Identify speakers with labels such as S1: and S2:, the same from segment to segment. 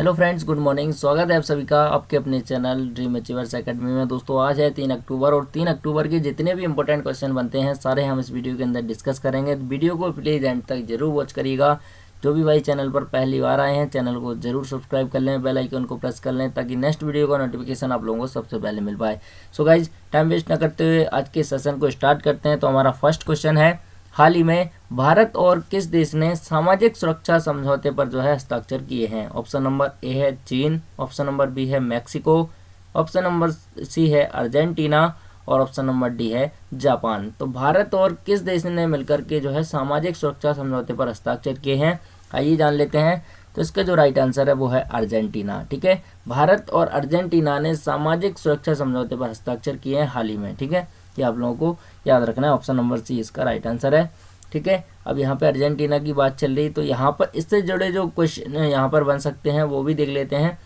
S1: Hello friends, good morning. स्वागत है आप सभी का आपके अपने चैनल ड्रीम अचीवर्स एकेडमी में। दोस्तों, आज है 3 अक्टूबर और 3 अक्टूबर के जितने भी इंपॉर्टेंट क्वेश्चन बनते हैं सारे हम इस वीडियो के अंदर डिस्कस करेंगे। वीडियो को प्लीज़ एंड तक जरूर वॉच करिएगा। जो भी भाई चैनल पर पहली बार आए हैं, चैनल को जरूर सब्सक्राइब कर लें, बेल आइकन को प्रेस कर लें ताकि नेक्स्ट वीडियो का नोटिफिकेशन आप लोगों को सबसे पहले मिल पाए। सो गाइज, टाइम वेस्ट न करते हुए आज के सेशन को स्टार्ट करते हैं। तो हमारा फर्स्ट क्वेश्चन है, हाल ही में भारत और किस देश ने सामाजिक सुरक्षा समझौते पर जो है हस्ताक्षर किए हैं? ऑप्शन नंबर ए है चीन, ऑप्शन नंबर बी है मैक्सिको, ऑप्शन नंबर सी है अर्जेंटीना और ऑप्शन नंबर डी है जापान। तो भारत और किस देश ने मिलकर के जो है सामाजिक सुरक्षा समझौते पर हस्ताक्षर किए हैं, आइए जान लेते हैं। तो इसका जो राइट आंसर है वो है अर्जेंटीना। ठीक है, भारत और अर्जेंटीना ने सामाजिक सुरक्षा समझौते पर हस्ताक्षर किए हैं हाल ही में। ठीक है, ये आप लोगों को याद रखना है। ऑप्शन नंबर सी इसका राइट आंसर है। ठीक है, अब यहाँ पे अर्जेंटीना की बात चल रही, तो यहाँ पर इससे जुड़े जो क्वेश्चन यहाँ पर बन सकते हैं वो भी देख लेते हैं।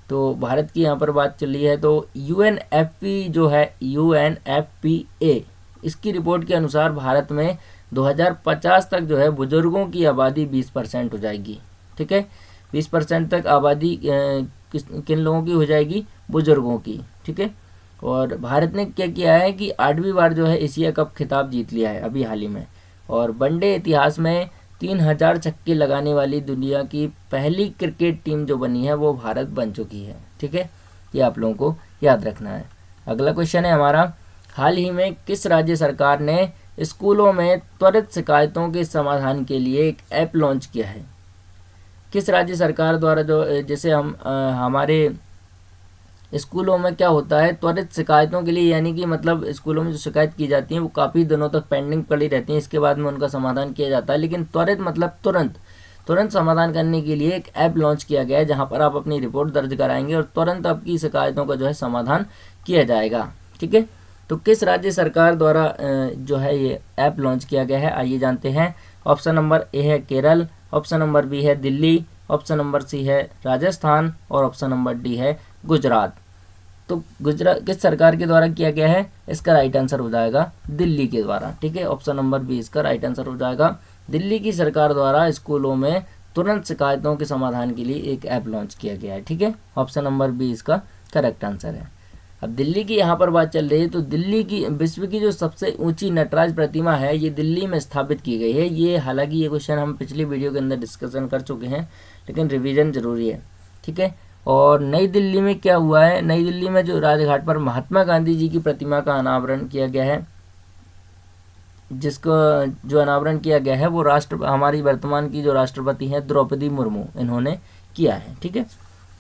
S1: तो भारत की यहाँ पर बात चल रही है, तो यूएनएफपी जो है यूएनएफपीए, इसकी रिपोर्ट के अनुसार भारत में 2050 तक जो है बुजुर्गों की आबादी 20% हो जाएगी। ठीक है, 20% तक आबादी किन लोगों की हो जाएगी? बुजुर्गों की। ठीक है, और भारत ने क्या किया है कि 8वीं बार जो है एशिया कप खिताब जीत लिया है अभी हाल ही में, और वनडे इतिहास में 3000 छक्के लगाने वाली दुनिया की पहली क्रिकेट टीम जो बनी है वो भारत बन चुकी है। ठीक है, ये आप लोगों को याद रखना है। अगला क्वेश्चन है हमारा, हाल ही में किस राज्य सरकार ने स्कूलों में त्वरित शिकायतों के समाधान के लिए एक ऐप लॉन्च किया है? किस राज्य सरकार द्वारा जो जैसे हमारे स्कूलों में क्या होता है, त्वरित शिकायतों के लिए, यानी कि मतलब स्कूलों में जो शिकायत की जाती है वो काफ़ी दिनों तक पेंडिंग पड़ी रहती है, इसके बाद में उनका समाधान किया जाता है। लेकिन त्वरित मतलब तुरंत समाधान करने के लिए एक ऐप लॉन्च किया गया है जहां पर आप अपनी रिपोर्ट दर्ज कराएंगे और तुरंत आपकी शिकायतों का जो है समाधान किया जाएगा। ठीक है, तो किस राज्य सरकार द्वारा जो है ये ऐप लॉन्च किया गया है, आइए जानते हैं। ऑप्शन नंबर ए है केरल, ऑप्शन नंबर बी है दिल्ली, ऑप्शन नंबर सी है राजस्थान और ऑप्शन नंबर डी है गुजरात। तो गुजरात किस सरकार के द्वारा किया गया है? इसका राइट आंसर हो जाएगा दिल्ली के द्वारा। ठीक है, ऑप्शन नंबर बी इसका राइट आंसर हो जाएगा। दिल्ली की सरकार द्वारा स्कूलों में तुरंत शिकायतों के समाधान के लिए एक ऐप लॉन्च किया गया है। ठीक है, ऑप्शन नंबर बी इसका करेक्ट आंसर है। अब दिल्ली की यहाँ पर बात चल रही है, तो दिल्ली की विश्व की जो सबसे ऊंची नटराज प्रतिमा है ये दिल्ली में स्थापित की गई है। ये हालांकि ये क्वेश्चन हम पिछली वीडियो के अंदर डिस्कशन कर चुके हैं, लेकिन रिवीजन जरूरी है। ठीक है, और नई दिल्ली में क्या हुआ है, नई दिल्ली में जो राजघाट पर महात्मा गांधी जी की प्रतिमा का अनावरण किया गया है, जिसको जो अनावरण किया गया है वो हमारी वर्तमान की जो राष्ट्रपति हैं द्रौपदी मुर्मू, इन्होंने किया है। ठीक है,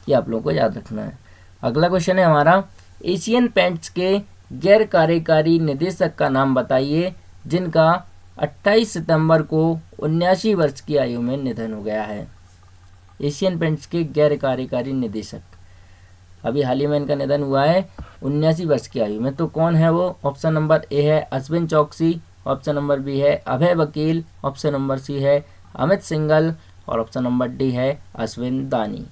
S1: ये आप लोगों को याद रखना है। अगला क्वेश्चन है हमारा, एशियन पेंट्स के गैर कार्यकारी निदेशक का नाम बताइए जिनका 28 सितंबर को 79 वर्ष की आयु में निधन हो गया है। एशियन पेंट्स के गैर कार्यकारी निदेशक, अभी हाल ही में इनका निधन हुआ है 79 वर्ष की आयु में। तो कौन है वो? ऑप्शन नंबर ए है अश्विन चौकसी, ऑप्शन नंबर बी है अभय वकील, ऑप्शन नंबर सी है अमित सिंघल और ऑप्शन नंबर डी है अश्विन दानी।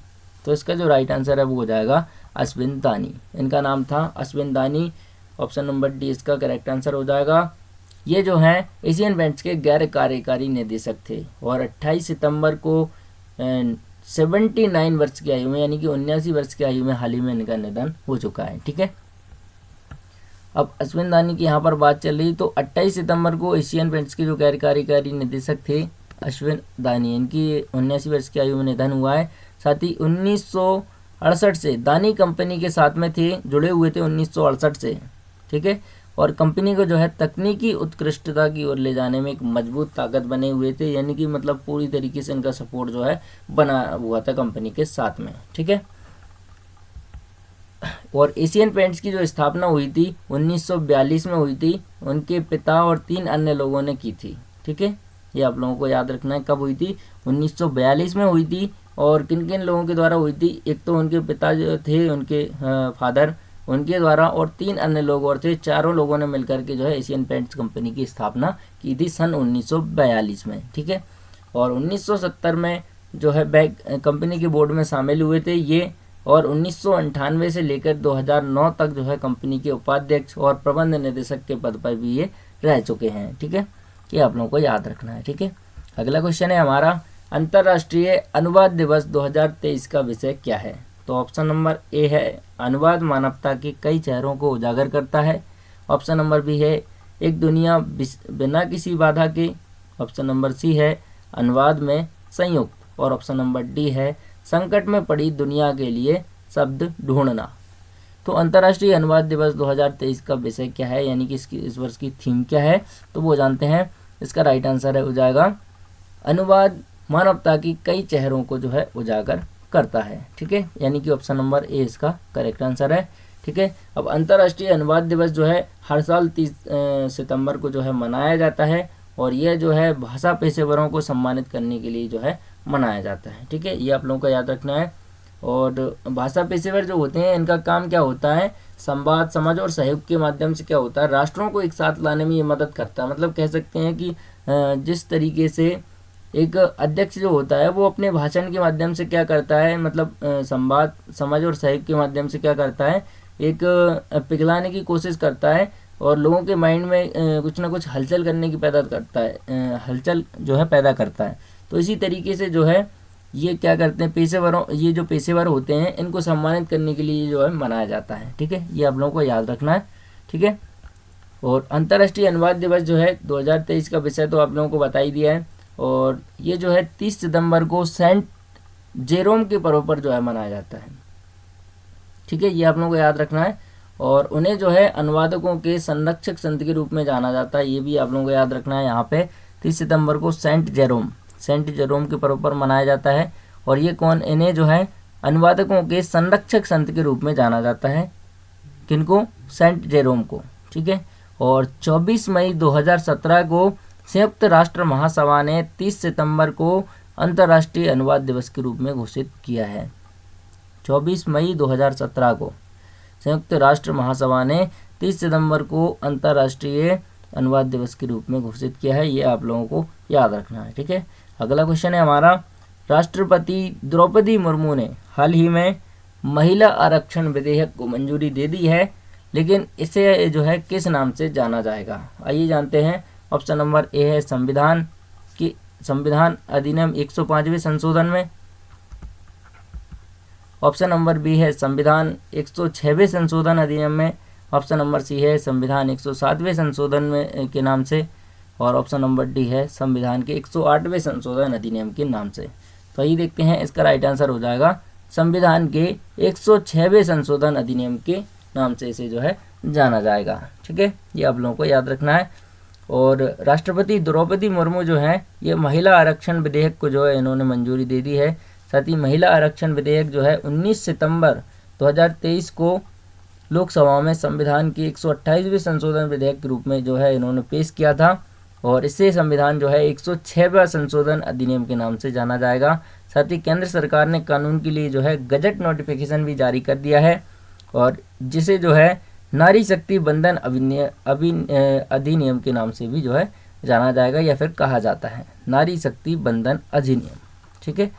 S1: तो इसका जो राइट आंसर है वो हो जाएगा अश्विन दानी। इनका नाम था अश्विन दानी। ऑप्शन नंबर डी इसका करेक्ट आंसर हो जाएगा। ये जो हैं एशियन पेंट्स के गैर कार्यकारी निदेशक थे और 28 सितंबर को 79 वर्ष की आयु में, यानी कि 79 वर्ष की आयु में हाल ही में इनका निधन हो चुका है। ठीक है, अब अश्विन दानी की यहाँ पर बात चल रही, तो 28 सितंबर को एशियन पेंट्स के जो गैर कार्यकारी निदेशक थे अश्विन दानी, इनकी 79 वर्ष की आयु में निधन हुआ है। साथ ही 1968 से दानी कंपनी के साथ में थे, जुड़े हुए थे 1968 से। ठीक है, और कंपनी को जो है तकनीकी उत्कृष्टता की ओर ले जाने में एक मजबूत ताकत बने हुए थे, यानी कि मतलब पूरी तरीके से इनका सपोर्ट जो है बना हुआ था कंपनी के साथ में। ठीक है, और एशियन पेंट्स की जो स्थापना हुई थी 1942 में हुई थी, उनके पिता और 3 अन्य लोगों ने की थी। ठीक है, ये आप लोगों को याद रखना है। कब हुई थी? 1942 में हुई थी। और किन किन लोगों के द्वारा हुई थी? एक तो उनके पिता जो थे, उनके फादर, उनके द्वारा, और 3 अन्य लोग और थे। चारों लोगों ने मिलकर के जो है एशियन पेंट्स कंपनी की स्थापना की थी सन 1942 में। ठीक है, और 1970 में जो है कंपनी के बोर्ड में शामिल हुए थे ये, और 1998 से लेकर 2009 तक जो है कंपनी के उपाध्यक्ष और प्रबंध निदेशक के पद पर भी ये रह चुके हैं। ठीक है, ये आप लोगों को याद रखना है। ठीक है, अगला क्वेश्चन है हमारा, अंतर्राष्ट्रीय अनुवाद दिवस 2023 का विषय क्या है? तो ऑप्शन नंबर ए है अनुवाद मानवता के कई चेहरों को उजागर करता है। ऑप्शन नंबर बी है एक दुनिया बिना किसी बाधा के। ऑप्शन नंबर सी है अनुवाद में संयुक्त। और ऑप्शन नंबर डी है संकट में पड़ी दुनिया के लिए शब्द ढूंढना। तो अंतर्राष्ट्रीय अनुवाद दिवस 2023 का विषय क्या है, यानी कि इस वर्ष की थीम क्या है, तो वो जानते हैं। इसका राइट आंसर हो जाएगा अनुवाद मानवता की कई चेहरों को जो है उजागर करता है। ठीक है, यानी कि ऑप्शन नंबर ए इसका करेक्ट आंसर है। ठीक है, अब अंतर्राष्ट्रीय अनुवाद दिवस जो है हर साल 30 सितंबर को जो है मनाया जाता है और यह जो है भाषा पेशेवरों को सम्मानित करने के लिए जो है मनाया जाता है। ठीक है, ये आप लोगों को याद रखना है। और भाषा पेशेवर जो होते हैं इनका काम क्या होता है, संवाद, समझ और सहयोग के माध्यम से क्या होता है, राष्ट्रों को एक साथ लाने में ये मदद करता है। मतलब कह सकते हैं कि जिस तरीके से एक अध्यक्ष जो होता है वो अपने भाषण के माध्यम से क्या करता है, मतलब संवाद, समझ और सहयोग के माध्यम से क्या करता है, एक पिघलाने की कोशिश करता है और लोगों के माइंड में कुछ ना कुछ हलचल करने की पैदा करता है, हलचल जो है पैदा करता है। तो इसी तरीके से जो है ये क्या करते हैं, पेशेवरों, ये जो पेशेवर होते हैं इनको सम्मानित करने के लिए जो है मनाया जाता है। ठीक है, ये आप लोगों को याद रखना है। ठीक है, और अंतर्राष्ट्रीय अनुवाद दिवस जो है 2023 का विषय तो आप लोगों को बता ही दिया है। और ये जो है 30 सितंबर को सेंट जेरोम के पर्व पर जो है मनाया जाता है। ठीक है, ये आप लोगों को याद रखना है। और उन्हें जो है अनुवादकों के संरक्षक संत के रूप में जाना जाता है, ये भी आप लोगों को याद रखना है। यहाँ पे 30 सितंबर को सेंट जेरोम के पर्व पर मनाया जाता है। और ये कौन, इन्हें जो है अनुवादकों के संरक्षक संत के रूप में जाना जाता है। किनको? सेंट जेरोम को। ठीक है, और 24 मई 2017 को संयुक्त राष्ट्र महासभा ने 30 सितंबर को अंतर्राष्ट्रीय अनुवाद दिवस के रूप में घोषित किया है। 24 मई 2017 को संयुक्त राष्ट्र महासभा ने 30 सितंबर को अंतर्राष्ट्रीय अनुवाद दिवस के रूप में घोषित किया है, ये आप लोगों को याद रखना है। ठीक है, अगला क्वेश्चन है हमारा, राष्ट्रपति द्रौपदी मुर्मू ने हाल ही में महिला आरक्षण विधेयक को मंजूरी दे दी है, लेकिन इसे जो है किस नाम से जाना जाएगा? आइए जानते हैं। ऑप्शन नंबर ए है संविधान अधिनियम 105वें संशोधन में। ऑप्शन नंबर बी है संविधान 106वें संशोधन अधिनियम में। ऑप्शन नंबर सी है संविधान 107वें संशोधन में के नाम से। और ऑप्शन नंबर डी है संविधान के 108वें संशोधन अधिनियम के नाम से। तो आइए देखते हैं, इसका राइट आंसर हो जाएगा संविधान के 106वें संशोधन अधिनियम के नाम से इसे जो है जाना जाएगा। ठीक है, ये आप लोगों को याद रखना है। और राष्ट्रपति द्रौपदी मुर्मू जो है ये महिला आरक्षण विधेयक को जो है इन्होंने मंजूरी दे दी है। साथ ही महिला आरक्षण विधेयक जो है 19 सितंबर 2023 को लोकसभा में संविधान के 128वें संशोधन विधेयक के रूप में जो है इन्होंने पेश किया था। और इससे संविधान जो है 106वां संशोधन अधिनियम के नाम से जाना जाएगा। साथ ही केंद्र सरकार ने कानून के लिए जो है गजट नोटिफिकेशन भी जारी कर दिया है, और जिसे जो है नारी शक्ति बंधन अधिनियम के नाम से भी जो है जाना जाएगा, या फिर कहा जाता है नारी शक्ति बंधन अधिनियम। ठीक है,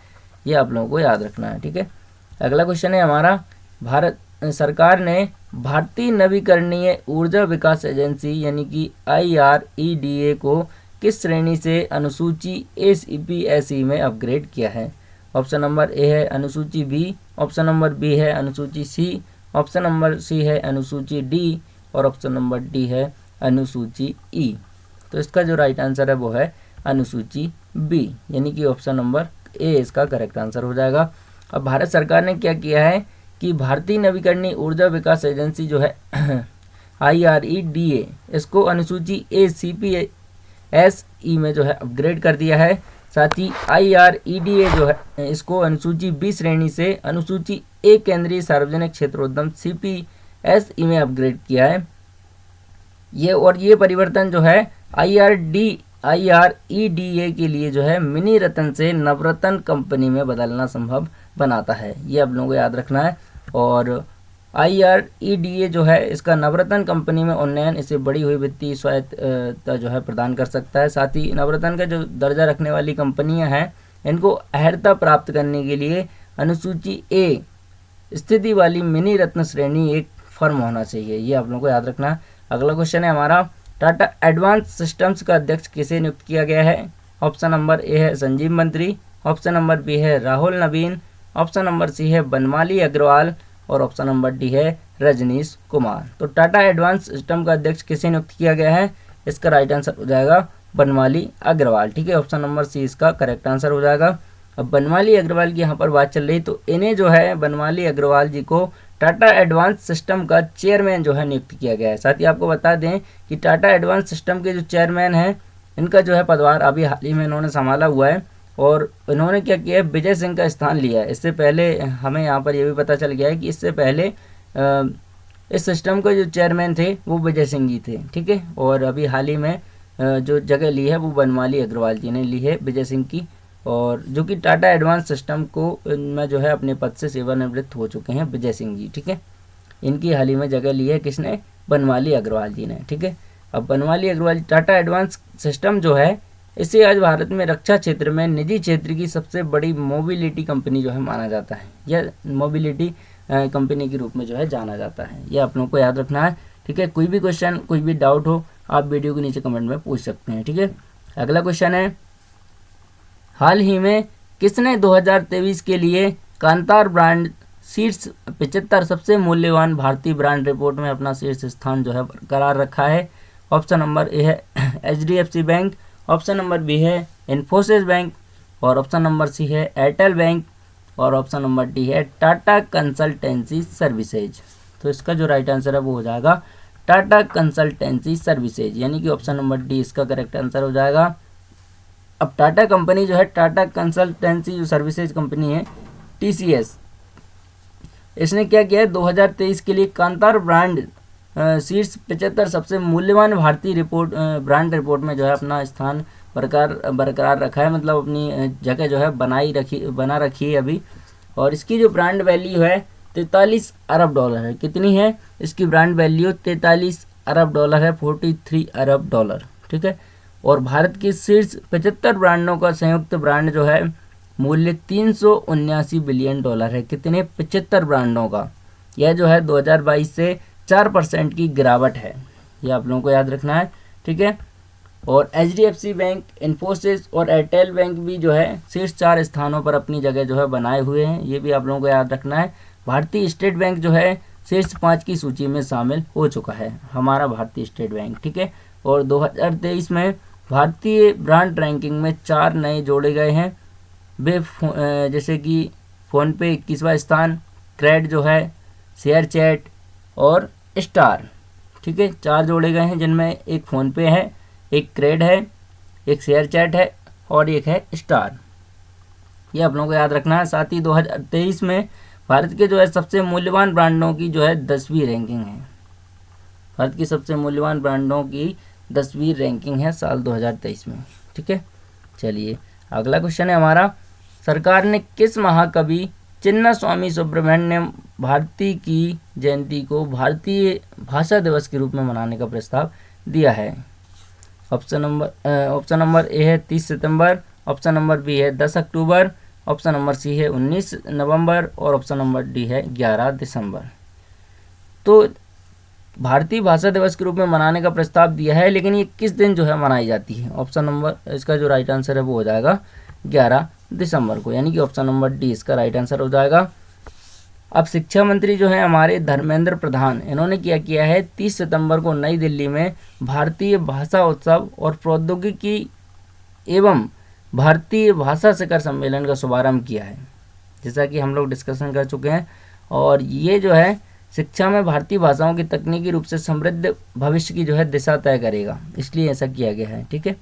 S1: ये आप लोगों को याद रखना है। ठीक है, अगला क्वेश्चन है हमारा, भारत सरकार ने भारतीय नवीकरणीय ऊर्जा विकास एजेंसी यानी कि IREDA को किस श्रेणी से अनुसूची ACPSE में अपग्रेड किया है? ऑप्शन नंबर ए है अनुसूची B, ऑप्शन नंबर बी है अनुसूची C, ऑप्शन नंबर सी है अनुसूची D और ऑप्शन नंबर डी है अनुसूची E। तो इसका जो राइट आंसर है वो है अनुसूची B, यानी कि ऑप्शन नंबर ए इसका करेक्ट आंसर हो जाएगा। अब भारत सरकार ने क्या किया है कि भारतीय नवीकरणीय ऊर्जा विकास एजेंसी जो है IREDA, इसको अनुसूची ACPSE में जो है अपग्रेड कर दिया है। साथ ही IREDA जो है इसको अनुसूची B श्रेणी से अनुसूची A केंद्रीय सार्वजनिक क्षेत्रोद्यम CPSE में अपग्रेड किया है। ये परिवर्तन जो है IREDA के लिए जो है मिनी रतन से नवरत्न कंपनी में बदलना संभव बनाता है, ये आप लोगों को याद रखना है। और IREDA जो है इसका नवरत्न कंपनी में उन्नयन इसे बढ़ी हुई वित्तीय स्वायत्तता जो है प्रदान कर सकता है। साथ ही नवरत्न का जो दर्जा रखने वाली कंपनियां हैं इनको अहर्ता प्राप्त करने के लिए अनुसूची A स्थिति वाली मिनी रत्न श्रेणी एक फर्म होना चाहिए, ये आप लोगों को याद रखना है। अगला क्वेश्चन है हमारा, टाटा एडवांस सिस्टम्स का अध्यक्ष किसे नियुक्त किया गया है? ऑप्शन नंबर ए है संजीव मंत्री, ऑप्शन नंबर बी है राहुल नवीन, ऑप्शन नंबर सी है बनमाली अग्रवाल और ऑप्शन नंबर डी है रजनीश कुमार। तो टाटा एडवांस सिस्टम का अध्यक्ष किसे नियुक्त किया गया है? इसका राइट आंसर हो जाएगा बनमाली अग्रवाल। ठीक है, ऑप्शन नंबर सी इसका करेक्ट आंसर हो जाएगा। अब बनमाली अग्रवाल की यहाँ पर बात चल रही, तो इन्हें जो है बनमाली अग्रवाल जी को टाटा एडवांस सिस्टम का चेयरमैन जो है नियुक्त किया गया है। साथ ही आपको बता दें कि टाटा एडवांस सिस्टम के जो चेयरमैन हैं इनका जो है पदभार अभी हाल ही में इन्होंने संभाला हुआ है और इन्होंने क्या किया है, विजय सिंह का स्थान लिया है। इससे पहले हमें यहाँ पर यह भी पता चल गया है कि इससे पहले इस सिस्टम के जो चेयरमैन थे वो विजय सिंह जी थे। ठीक है, और अभी हाल ही में जो जगह ली है वो बनमाली अग्रवाल जी ने ली है विजय सिंह की, और जो कि टाटा एडवांस सिस्टम को में जो है अपने पद से सेवानिवृत्त हो चुके हैं विजय सिंह जी। ठीक है, इनकी हाल ही में जगह ली है किसने? बनमाली अग्रवाल जी ने। ठीक है, अब बनमाली अग्रवाल टाटा एडवांस सिस्टम जो है इसे आज भारत में रक्षा क्षेत्र में निजी क्षेत्र की सबसे बड़ी मोबिलिटी कंपनी जो है माना जाता है, या मोबिलिटी कंपनी के रूप में जो है जाना जाता है। ये आप लोगों को याद रखना है। ठीक है, कोई भी क्वेश्चन कोई भी डाउट हो आप वीडियो के नीचे कमेंट में पूछ सकते हैं। ठीक है, अगला क्वेश्चन है, हाल ही में किसने 2023 के लिए कांतार ब्रांड शीर्ष 75 सबसे मूल्यवान भारतीय ब्रांड रिपोर्ट में अपना शीर्ष स्थान जो है बरकरार रखा है? ऑप्शन नंबर ए है HDFC bank, option number B है इन्फोसिस बैंक और ऑप्शन नंबर सी है एयरटेल बैंक और ऑप्शन नंबर डी है टाटा कंसल्टेंसी सर्विसेज। तो इसका जो राइट आंसर है वो हो जाएगा टाटा कंसल्टेंसी सर्विसेज, यानी कि ऑप्शन नंबर डी इसका करेक्ट आंसर हो जाएगा। अब टाटा कंपनी जो है, टाटा कंसल्टेंसी जो सर्विसेज कंपनी है TCS, इसने क्या किया है 2023 के लिए कांतार ब्रांड शीर्ष 75 सबसे मूल्यवान भारतीय ब्रांड रिपोर्ट में जो है अपना स्थान बरकरार रखा है, मतलब अपनी जगह जो है बना रखी है अभी। और इसकी जो ब्रांड वैल्यू है 43 अरब डॉलर है। कितनी है इसकी ब्रांड वैल्यू? 43 अरब डॉलर है, 43 अरब डॉलर। ठीक है, और भारत की शीर्ष 75 ब्रांडों का संयुक्त ब्रांड जो है मूल्य 379 बिलियन डॉलर है। कितने? 75 ब्रांडों का। यह जो है 2022 से 4% की गिरावट है, ये आप लोगों को याद रखना है। ठीक है, और HDFC बैंक, इन्फोसिस और एयरटेल बैंक भी जो है शीर्ष 4 स्थानों पर अपनी जगह जो है बनाए हुए हैं, ये भी आप लोगों को याद रखना है। भारतीय स्टेट बैंक जो है शीर्ष 5 की सूची में शामिल हो चुका है, हमारा भारतीय स्टेट बैंक। ठीक है, और 2023 में भारतीय ब्रांड रैंकिंग में 4 नए जोड़े गए हैं वे जैसे कि फ़ोनपे 21वां स्थान, क्रेड जो है, शेयर चैट और स्टार। ठीक है, 4 जोड़े गए हैं जिनमें एक फ़ोनपे है, एक क्रेड है, एक शेयर चैट है और एक है स्टार। ये आप लोगों को याद रखना है। साथ ही 2023 में भारत के जो है सबसे मूल्यवान ब्रांडों की जो है 10वीं रैंकिंग है। भारत की सबसे मूल्यवान ब्रांडों की 10वीं रैंकिंग है साल 2023 में। ठीक है, चलिए अगला क्वेश्चन है हमारा, सरकार ने किस महाकवि चिन्नास्वामी सुब्रमण्यम भारती की जयंती को भारतीय भाषा दिवस के रूप में मनाने का प्रस्ताव दिया है? ऑप्शन नंबर ए है 30 सितंबर, ऑप्शन नंबर बी है 10 अक्टूबर, ऑप्शन नंबर सी है 19 नवंबर और ऑप्शन नंबर डी है 11 दिसंबर। तो भारतीय भाषा दिवस के रूप में मनाने का प्रस्ताव दिया है, लेकिन ये किस दिन जो है मनाई जाती है? ऑप्शन नंबर इसका जो राइट आंसर है वो हो जाएगा 11 दिसंबर को, यानी कि ऑप्शन नंबर डी इसका राइट आंसर हो जाएगा। अब शिक्षा मंत्री जो है हमारे धर्मेंद्र प्रधान, इन्होंने क्या किया है 30 सितंबर को नई दिल्ली में भारतीय भाषा उत्सव और प्रौद्योगिकी एवं भारतीय भाषा शिखर सम्मेलन का शुभारंभ किया है, जैसा कि हम लोग डिस्कशन कर चुके हैं। और ये जो है शिक्षा में भारतीय भाषाओं की तकनीकी रूप से समृद्ध भविष्य की जो है दिशा तय करेगा, इसलिए ऐसा किया गया है। ठीक है,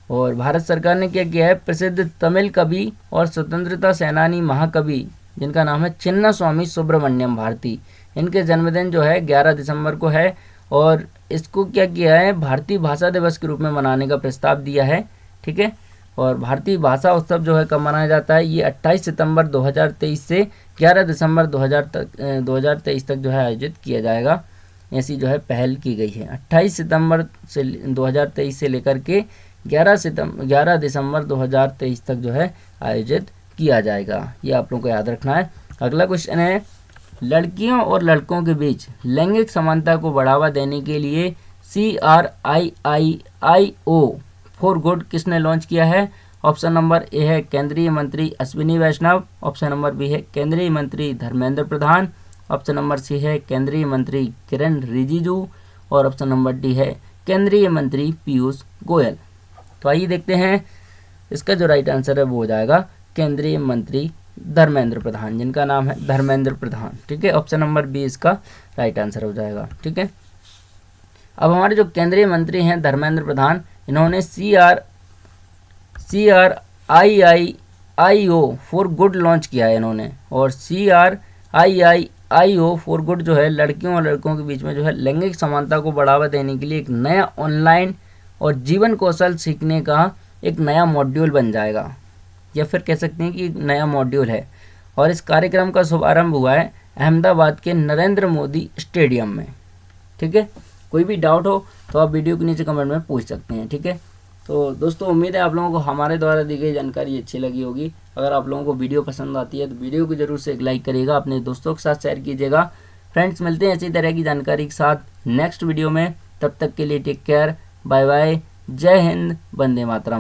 S1: और भारत सरकार ने क्या किया है, प्रसिद्ध तमिल कवि और स्वतंत्रता सेनानी महाकवि जिनका नाम है चिन्नास्वामी सुब्रमण्यम भारती, इनके जन्मदिन जो है 11 दिसंबर को है और इसको क्या किया है भारतीय भाषा दिवस के रूप में मनाने का प्रस्ताव दिया है। ठीक है, और भारतीय भाषा उत्सव जो है कब मनाया जाता है, ये 28 सितंबर 2023 से 11 दिसंबर 2023 तक जो है आयोजित किया जाएगा। ऐसी जो है पहल की गई है 28 सितंबर से 2023 से लेकर के 11 दिसंबर 2023 तक जो है आयोजित किया जाएगा। ये आप लोगों को याद रखना है। अगला क्वेश्चन है, लड़कियों और लड़कों के बीच लैंगिक समानता को बढ़ावा देने के लिए CRIIO फॉर गुड किसने लॉन्च किया है? ऑप्शन नंबर ए है केंद्रीय मंत्री अश्विनी वैष्णव, ऑप्शन नंबर बी है केंद्रीय मंत्री Dharmendra Pradhan, option number C है केंद्रीय मंत्री किरण रिजिजू और ऑप्शन नंबर डी है केंद्रीय मंत्री पीयूष गोयल। तो आइए देखते हैं, इसका जो राइट आंसर है वो हो जाएगा केंद्रीय मंत्री धर्मेंद्र प्रधान, जिनका नाम है धर्मेंद्र प्रधान। ठीक है, ऑप्शन नंबर बी इसका राइट आंसर हो जाएगा। ठीक है, अब हमारे जो केंद्रीय मंत्री हैं धर्मेंद्र प्रधान, इन्होंने CRIIO फॉर गुड लॉन्च किया है इन्होंने, और CRIIO फॉर गुड जो है लड़कियों और लड़कों के बीच में जो है लैंगिक समानता को बढ़ावा देने के लिए एक नया ऑनलाइन और जीवन कौशल सीखने का एक नया मॉड्यूल बन जाएगा, या फिर कह सकते हैं कि एक नया मॉड्यूल है। और इस कार्यक्रम का शुभारंभ हुआ है अहमदाबाद के नरेंद्र मोदी स्टेडियम में। ठीक है, कोई भी डाउट हो तो आप वीडियो के नीचे कमेंट में पूछ सकते हैं। ठीक है, तो दोस्तों उम्मीद है आप लोगों को हमारे द्वारा दी गई जानकारी अच्छी लगी होगी। अगर आप लोगों को वीडियो पसंद आती है तो वीडियो को जरूर से एक लाइक करिएगा, अपने दोस्तों के साथ शेयर कीजिएगा। फ्रेंड्स, मिलते हैं इसी तरह की जानकारी के साथ नेक्स्ट वीडियो में। तब तक के लिए टेक केयर, बाय बाय, जय हिंद, वंदे मातरम।